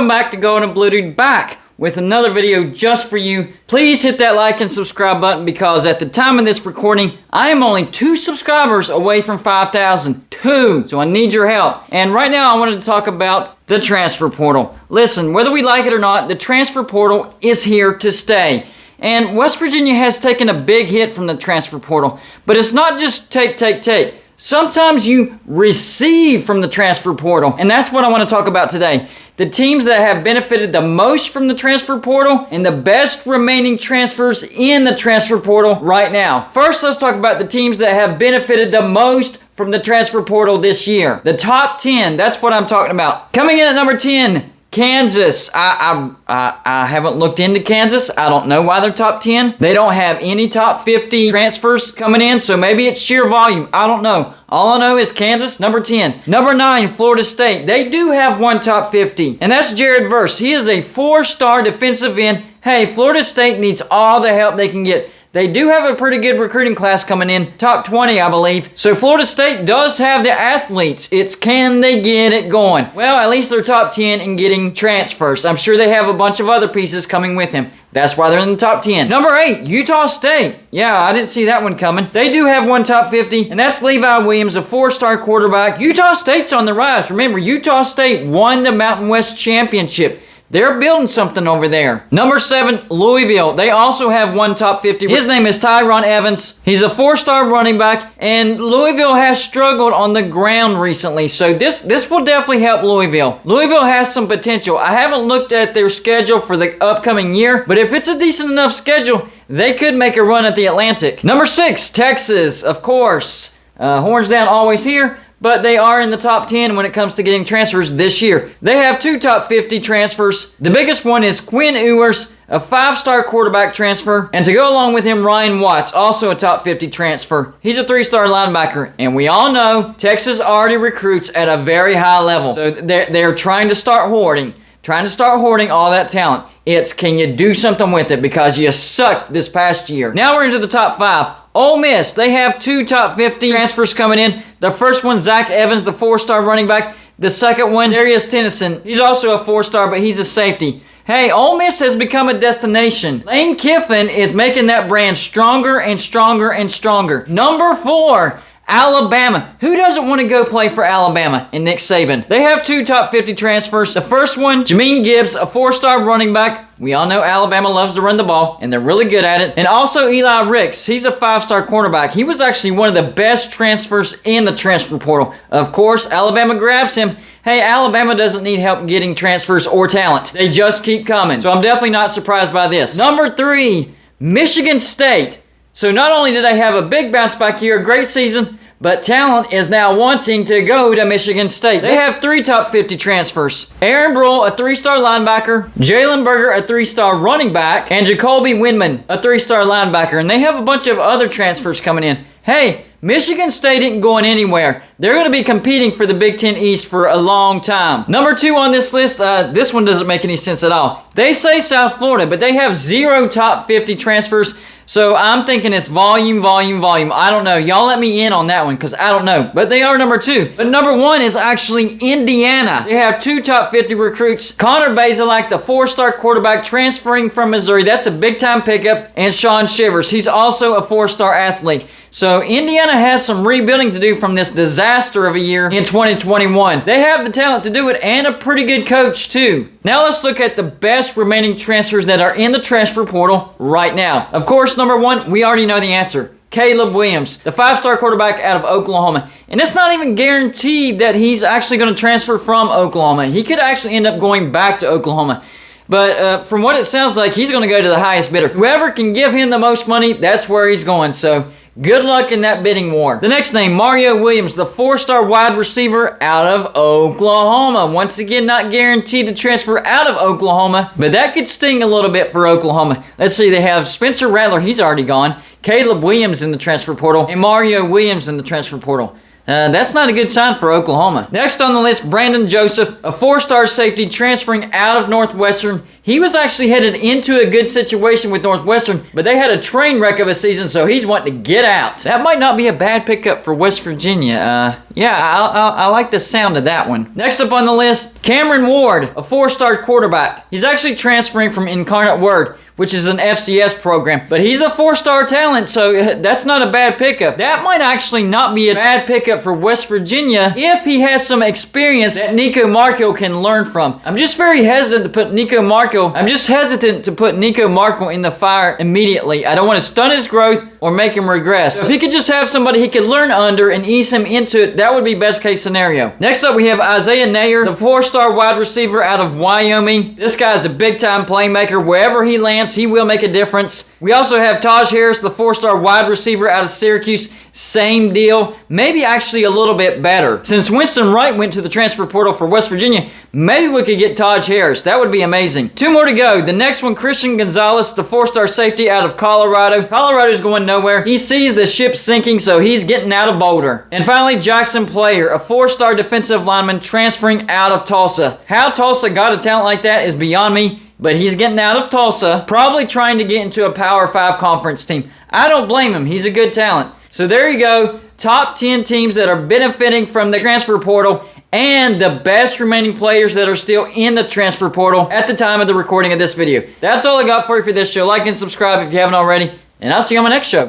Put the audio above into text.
Welcome back to Gold and Blue Dude, back with another video just for you. Please hit that like and subscribe button because at the time of this recording, I am only 2 subscribers away from 5,000. 2! So I need your help. And right now I wanted to talk about the transfer portal. Listen, whether we like it or not, the transfer portal is here to stay. And West Virginia has taken a big hit from the transfer portal. But it's not just take. Sometimes you receive from the transfer portal. And that's what I want to talk about today. The teams that have benefited the most from the transfer portal and the best remaining transfers in the transfer portal right now. First, let's talk about the teams that have benefited the most from the transfer portal this year. The top 10, that's what I'm talking about. Coming in at number 10, Kansas. I haven't looked into Kansas. I don't know why they're top 10. They don't have any top 50 transfers coming in, so maybe it's sheer volume. I don't know. All I know is Kansas, number 10. Number 9, Florida State. They do have one top 50, and that's Jared Verse. He is a 4-star defensive end. Hey, Florida State needs all the help they can get. They do have a pretty good recruiting class coming in, top 20, I believe. So Florida State does have the athletes. It's can they get it going? Well, at least they're top 10 in getting transfers. I'm sure they have a bunch of other pieces coming with him. That's why they're in the top 10. Number 8, Utah State. Yeah, I didn't see that one coming. They do have one top 50, and that's Levi Williams, a 4-star quarterback. Utah State's on the rise. Remember, Utah State won the Mountain West Championship. They're building something over there. Number 7, Louisville. They also have one top 50. His name is Tyron Evans. He's a 4-star running back, and Louisville has struggled on the ground recently, so this will definitely help Louisville. Louisville has some potential. I haven't looked at their schedule for the upcoming year, but if it's a decent enough schedule, they could make a run at the Atlantic. Number 6, Texas, of course. Horns down, always here. But they are in the top 10 when it comes to getting transfers this year. They have 2 top 50 transfers. The biggest one is Quinn Ewers, a 5-star quarterback transfer. And to go along with him, Ryan Watts, also a top 50 transfer. He's a 3-star linebacker. And we all know Texas already recruits at a very high level. So they're trying to start hoarding. All that talent. It's can you do something with it because you sucked this past year. Now we're into the top 5. Ole Miss, they have 2 top 50 transfers coming in. The first one, Zach Evans, the 4-star running back. The second one, Darius Tennyson. He's also a 4-star, but he's a safety. Hey, Ole Miss has become a destination. Lane Kiffin is making that brand stronger and stronger and stronger. Number 4, Alabama. Who doesn't want to go play for Alabama and Nick Saban? They have 2 top 50 transfers. The first one, Jameer Gibbs, a 4-star running back. We all know Alabama loves to run the ball, and they're really good at it. And also Eli Ricks. He's a 5-star cornerback. He was actually one of the best transfers in the transfer portal. Of course, Alabama grabs him. Hey, Alabama doesn't need help getting transfers or talent. They just keep coming. So I'm definitely not surprised by this. Number 3, Michigan State. So not only do they have a big bounce back year, a great season, but talent is now wanting to go to Michigan State. They have 3 top 50 transfers. Aaron Brull, a 3-star linebacker. Jalen Berger, a 3-star running back. And Jacoby Windman, a 3-star linebacker. And they have a bunch of other transfers coming in. Hey, Michigan State ain't going anywhere. They're going to be competing for the Big Ten East for a long time. Number 2 on this list, this one doesn't make any sense at all. They say South Florida, but they have 0 top 50 transfers. So I'm thinking it's volume. I don't know. Y'all let me in on that one because I don't know. But they are number 2. But number 1 is actually Indiana. They have 2 top 50 recruits. Connor Bazelak, the 4-star quarterback transferring from Missouri. That's a big-time pickup. And Sean Shivers. He's also a 4-star athlete. So Indiana has some rebuilding to do from this disaster of a year in 2021. They have the talent to do it and a pretty good coach too. Now let's look at the best remaining transfers that are in the transfer portal right now. Of course, number 1, we already know the answer. Caleb Williams, the 5-star quarterback out of Oklahoma. And it's not even guaranteed that he's actually going to transfer from Oklahoma. He could actually end up going back to Oklahoma. But from what it sounds like, he's going to go to the highest bidder. Whoever can give him the most money, that's where he's going. So good luck in that bidding war. The next name, Mario Williams, the 4-star wide receiver out of Oklahoma. Once again, not guaranteed to transfer out of Oklahoma, but that could sting a little bit for Oklahoma. Let's see, they have Spencer Rattler, he's already gone. Caleb Williams in the transfer portal, and Mario Williams in the transfer portal. That's not a good sign for Oklahoma. Next on the list, Brandon Joseph, a 4-star safety transferring out of Northwestern. He was actually headed into a good situation with Northwestern, but they had a train wreck of a season, so he's wanting to get out. That might not be a bad pickup for West Virginia. Yeah, I like the sound of that one. Next up on the list, Cameron Ward, a 4-star quarterback. He's actually transferring from Incarnate Word, which is an FCS program. But he's a 4-star talent, so that's not a bad pickup. That might actually not be a bad pickup for West Virginia if he has some experience that Nico Marco can learn from. I'm just hesitant to put Nico Marco in the fire immediately. I don't want to stunt his growth or make him regress. So if he could just have somebody he could learn under and ease him into it, that would be best case scenario. Next up, we have Isaiah Nayer, the 4-star wide receiver out of Wyoming. This guy is a big-time playmaker. Wherever he lands, he will make a difference. We also have Taj Harris, the 4-star wide receiver out of Syracuse. Same deal, maybe actually a little bit better. Since Winston Wright went to the transfer portal for West Virginia, maybe we could get Taj Harris. That would be amazing. 2 more to go. The next one, Christian Gonzalez, the 4-star safety out of Colorado. Colorado's going nowhere. He sees the ship sinking, so he's getting out of Boulder. And finally, Jackson Player, a 4-star defensive lineman transferring out of Tulsa. How Tulsa got a talent like that is beyond me, but he's getting out of Tulsa, probably trying to get into a Power 5 conference team. I don't blame him. He's a good talent. So there you go. Top 10 teams that are benefiting from the transfer portal and the best remaining players that are still in the transfer portal at the time of the recording of this video. That's all I got for you for this show. Like and subscribe if you haven't already, and I'll see you on my next show.